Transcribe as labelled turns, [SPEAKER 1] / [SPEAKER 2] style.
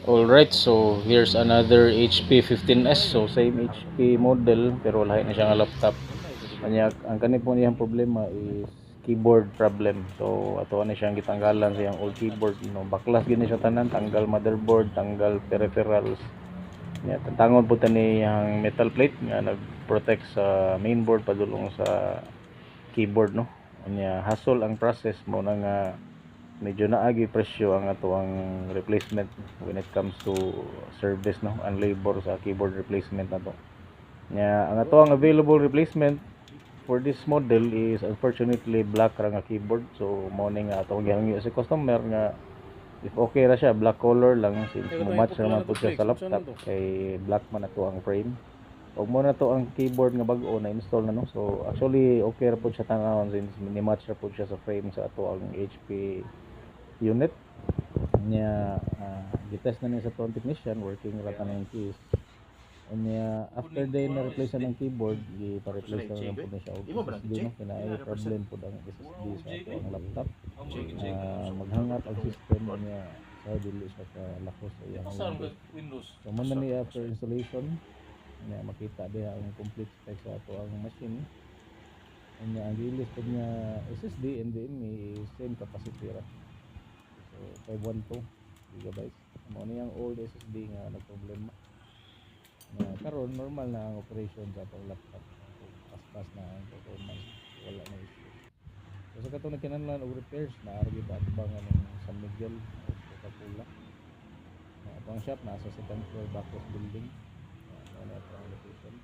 [SPEAKER 1] Alright, so here's another HP 15S. So same HP model pero lahi na siya nga laptop. Kanya ang kani po niyang problema is keyboard problem. So ato ani siyang gitanggalan sa iyang old keyboard, baklas gini siya tanan, tanggal motherboard, tanggal peripherals. Nya tangon po tani yang metal plate nga nag-protect sa mainboard padulong sa keyboard, no. Nya hassle ang process mo na nga medyo naagi presyo ang ato ang replacement when it comes to service, no, and labor sa keyboard replacement nato. Nya ang ato ang available replacement for this model is unfortunately black ra nga keyboard. So mo ni nga ato gihangyo sa customer nga if okay ra siya black color lang since mo match naman po siya sa laptop kay black man ato ang frame. Og mo na to ang keyboard nga bag-o na install na, no. So actually okay ra po siya tanawon since ni match ra po siya sa frame sa ato ang HP unit nya. Gitest na niya sa tuwang technician, working ra tanan keys. Nya after day na replace ng keyboard, gi-replace na lang po niya siya og SSD, no. Kinaay problem po ang SSD sa ato ang laptop. Maghangat ang system niya sa dili siya ka lakos sa iyang Windows. So man na niya after installation nya makita diha ang complete specs sa ato ang machine. Nya ang release po niya SSD and NVMe is same capacity ra. So 512 gigabytes. Mo ni ang old SSD nga nagproblema. Karon normal na ang operation sa atong laptop. Pas-pas na ang performance, wala na issue. So sa katong nagkinahanglan og repairs na argi ba bang anong San Miguel o Coca-Cola. Ang shop nasa second floor Bacos building. Ano na ang location.